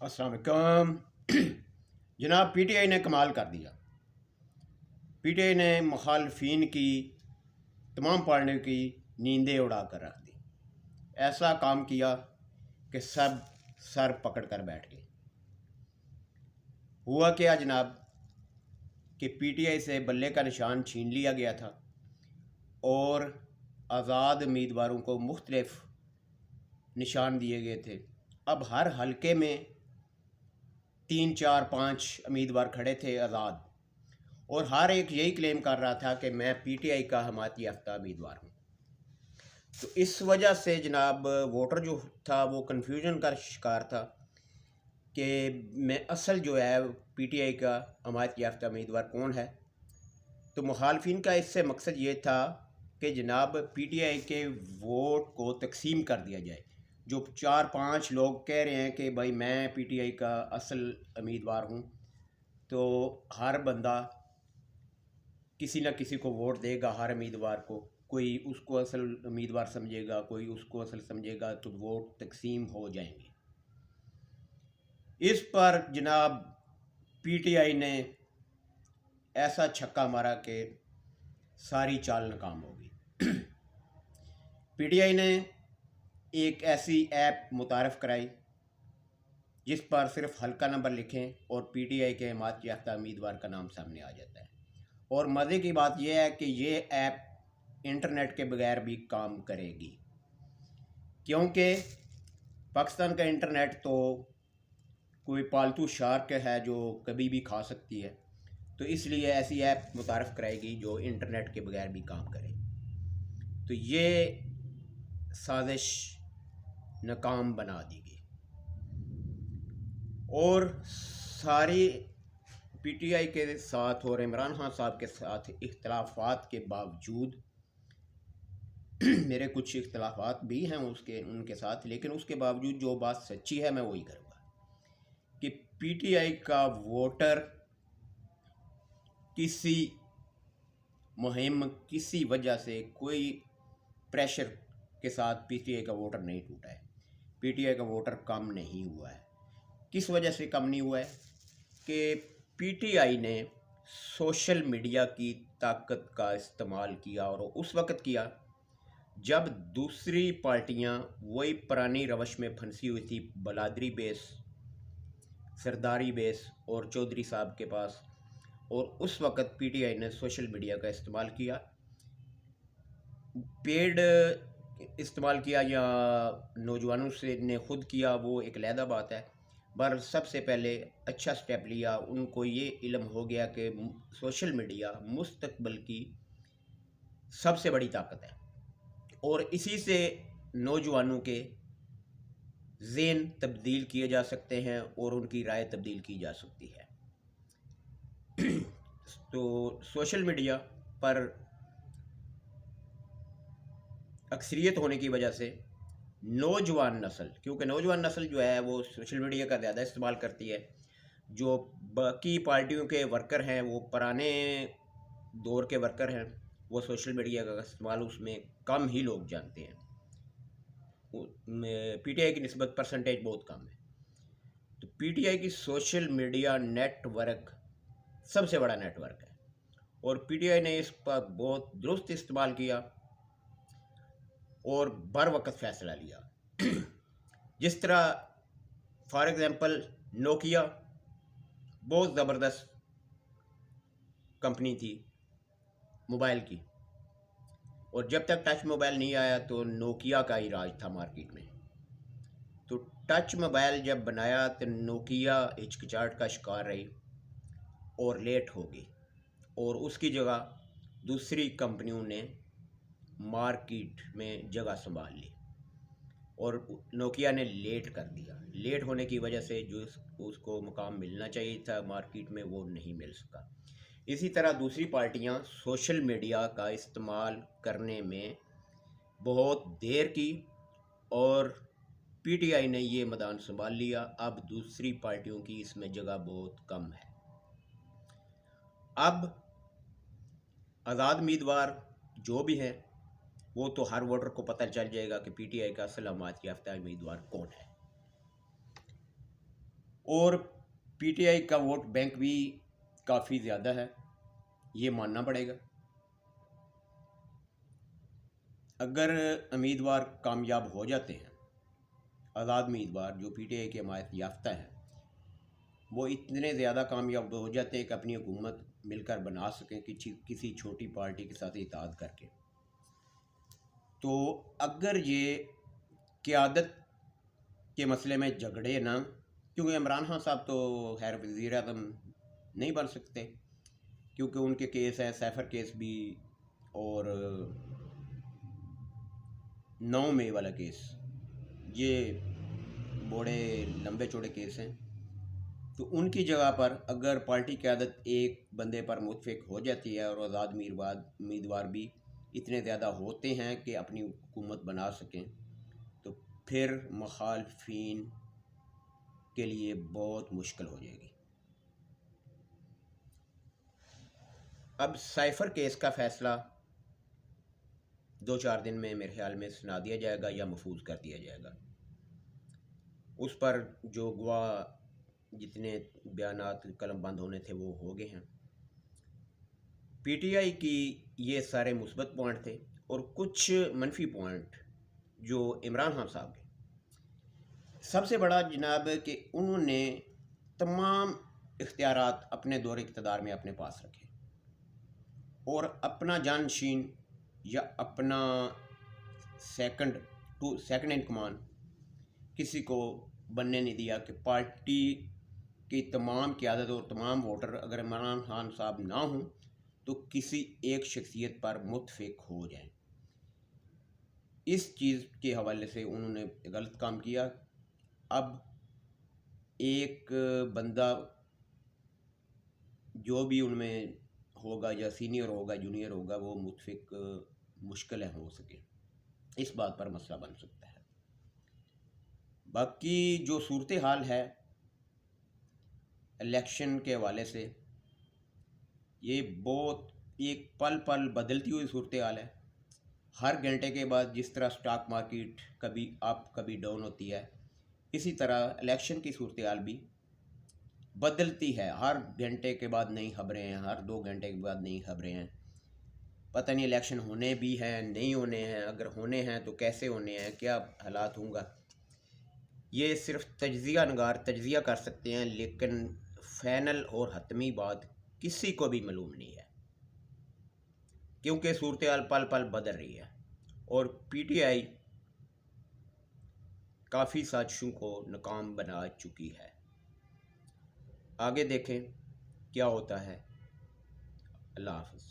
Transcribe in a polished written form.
अस्सलाम वालेकुम। जनाब, पीटीआई ने कमाल कर दिया। पीटीआई ने मुखालफिन की तमाम पार्टियों की नींदें उड़ा कर रख दी। ऐसा काम किया कि सब सर पकड़ कर बैठ गए। हुआ क्या जनाब कि पीटीआई से बल्ले का निशान छीन लिया गया था और आज़ाद उम्मीदवारों को मुख्तलिफ निशान दिए गए थे। अब हर हलके में 3 4 5 उम्मीदवार खड़े थे आज़ाद, और हर एक यही क्लेम कर रहा था कि मैं पीटीआई का हमायत याफ्ता उम्मीदवार हूँ। तो इस वजह से जनाब वोटर जो था वो कन्फ्यूजन का शिकार था कि मैं असल जो है पीटीआई का हमायत याफ्ता उम्मीदवार कौन है। तो मुखालफिन का इससे मकसद ये था कि जनाब पीटीआई के वोट को तकसीम कर दिया जाए। जो 4 5 लोग कह रहे हैं कि भाई मैं पीटीआई का असल उम्मीदवार हूँ, तो हर बंदा किसी न किसी को वोट देगा। हर उम्मीदवार को कोई उसको असल उम्मीदवार समझेगा, कोई उसको असल समझेगा, तो वोट तकसीम हो जाएंगे। इस पर जनाब पीटीआई ने ऐसा छक्का मारा कि सारी चाल नाकाम हो गई। पीटीआई ने एक ऐसी ऐप मुतारफ़ कराई जिस पर सिर्फ हल्का नंबर लिखें और पीटीआई के हमायत याफ्ता उम्मीदवार का नाम सामने आ जाता है। और मज़े की बात यह है कि ये ऐप इंटरनेट के बगैर भी काम करेगी, क्योंकि पाकिस्तान का इंटरनेट तो कोई पालतू शार्क है जो कभी भी खा सकती है। तो इसलिए ऐसी ऐप मुतारफ़ कराएगी जो इंटरनेट के बगैर भी काम करे। तो ये साजिश नाकाम बना दी गई और सारी पीटीआई के साथ और इमरान खान साहब के साथ इख्तलाफात के बावजूद मेरे कुछ इख्तलाफात भी हैं उनके साथ, लेकिन उसके बावजूद जो बात सच्ची है मैं वही करूँगा कि पीटीआई का वोटर किसी मुहिम, किसी वजह से, कोई प्रेशर के साथ पीटीआई का वोटर नहीं टूटा है। पीटीआई का वोटर कम नहीं हुआ है। किस वजह से कम नहीं हुआ है कि पीटीआई ने सोशल मीडिया की ताकत का इस्तेमाल किया, और उस वक़्त किया जब दूसरी पार्टियां वही पुरानी रवश में फंसी हुई थी, बलादरी बेस, सरदारी बेस और चौधरी साहब के पास। और उस वक़्त पीटीआई ने सोशल मीडिया का इस्तेमाल किया, पेड इस्तेमाल किया या नौजवानों से ने खुद किया, वो एक अलहदा बात है। पर सबसे पहले अच्छा स्टेप लिया, उनको ये इल्म हो गया कि सोशल मीडिया मुस्तकबिल की सबसे बड़ी ताकत है और इसी से नौजवानों के ज़हन तब्दील किए जा सकते हैं और उनकी राय तब्दील की जा सकती है। तो सोशल मीडिया पर अक्सरियत होने की वजह से नौजवान नस्ल, क्योंकि नौजवान नस्ल जो है वो सोशल मीडिया का ज़्यादा इस्तेमाल करती है। जो बाकी पार्टियों के वर्कर हैं, वो पुराने दौर के वर्कर हैं, वो सोशल मीडिया का इस्तेमाल उसमें कम ही लोग जानते हैं। पीटीआई की निस्बत परसेंटेज बहुत कम है। तो पीटीआई की सोशल मीडिया नेटवर्क सबसे बड़ा नेटवर्क है और पीटीआई ने इस पर बहुत दुरुस्त इस्तेमाल किया और बर वक्त फ़ैसला लिया। जिस तरह फॉर एग्ज़ाम्पल नोकिया बहुत ज़बरदस्त कंपनी थी मोबाइल की, और जब तक टच मोबाइल नहीं आया तो नोकिया का ही राज था मार्केट में। तो टच मोबाइल जब बनाया तो नोकिया हिचकिचाहट का शिकार रही और लेट हो गई, और उसकी जगह दूसरी कंपनियों ने मार्केट में जगह संभाल ली और नोकिया ने लेट कर दिया। लेट होने की वजह से जो उसको मुकाम मिलना चाहिए था मार्केट में वो नहीं मिल सका। इसी तरह दूसरी पार्टियां सोशल मीडिया का इस्तेमाल करने में बहुत देर की और पीटीआई ने ये मैदान संभाल लिया। अब दूसरी पार्टियों की इसमें जगह बहुत कम है। अब आज़ाद उम्मीदवार जो भी हैं वो तो हर वोटर को पता चल जाएगा कि पीटीआई का असल हमायत याफ्ता उम्मीदवार कौन है। اور پی ٹی آئی کا ووٹ بینک بھی کافی زیادہ ہے، یہ ماننا پڑے گا۔ اگر امیدوار کامیاب ہو جاتے ہیں، آزاد امیدوار جو پی ٹی آئی کی حمایت یافتہ ہیں، وہ اتنے زیادہ کامیاب ہو جاتے ہیں کہ اپنی حکومت مل کر بنا سکیں کسی چھوٹی پارٹی کے ساتھ اتحاد کر کے، تو اگر یہ قیادت کے مسئلے میں جھگڑے نہ، کیونکہ عمران خان صاحب تو خیر وزیر اعظم نہیں بن سکتے، کیونکہ ان کے کیس ہیں، سیفر کیس بھی اور 9 مئی والا کیس، یہ بڑے لمبے چوڑے کیس ہیں۔ تو ان کی جگہ پر اگر پارٹی قیادت ایک بندے پر متفق ہو جاتی ہے اور آزاد امیدوار بھی اتنے زیادہ ہوتے ہیں کہ اپنی حکومت بنا سکیں، تو پھر مخالفین کے لیے بہت مشکل ہو جائے گی۔ اب سائفر کیس کا فیصلہ 2-4 دن میں میرے خیال میں سنا دیا جائے گا یا محفوظ کر دیا جائے گا۔ اس پر جو گواہ جتنے بیانات قلم بند ہونے تھے وہ ہو گئے ہیں۔ پی ٹی آئی کی یہ سارے مثبت پوائنٹ تھے، اور کچھ منفی پوائنٹ جو عمران خان صاحب کے، سب سے بڑا جناب کہ انہوں نے تمام اختیارات اپنے دور اقتدار میں اپنے پاس رکھے، اور اپنا جانشین یا اپنا سیکنڈ ان کمان کسی کو بننے نہیں دیا، کہ پارٹی کی تمام قیادت اور تمام ووٹر اگر عمران خان صاحب نہ ہوں تو کسی ایک شخصیت پر متفق ہو جائیں۔ اس چیز کے حوالے سے انہوں نے غلط کام کیا۔ اب ایک بندہ جو بھی ان میں ہوگا، یا سینئر ہوگا جونیئر ہوگا، وہ متفق مشکل ہے ہو سکے، اس بات پر مسئلہ بن سکتا ہے۔ باقی جو صورتحال ہے الیکشن کے حوالے سے، یہ بہت ایک پل پل بدلتی ہوئی صورتحال ہے۔ ہر گھنٹے کے بعد جس طرح سٹاک مارکیٹ کبھی اپ کبھی ڈاؤن ہوتی ہے، اسی طرح الیکشن کی صورتحال بھی بدلتی ہے۔ ہر گھنٹے کے بعد نئی خبریں ہیں، ہر 2 گھنٹے کے بعد نئی خبریں ہیں۔ پتہ نہیں الیکشن ہونے بھی ہیں، نہیں ہونے ہیں، اگر ہونے ہیں تو کیسے ہونے ہیں، کیا حالات ہوں گا، یہ صرف تجزیہ نگار تجزیہ کر سکتے ہیں، لیکن فائنل اور حتمی بات کسی کو بھی معلوم نہیں ہے، کیونکہ صورتحال پل پل بدل رہی ہے، اور پی ٹی آئی کافی سازشوں کو ناکام بنا چکی ہے۔ آگے دیکھیں کیا ہوتا ہے۔ اللہ حافظ۔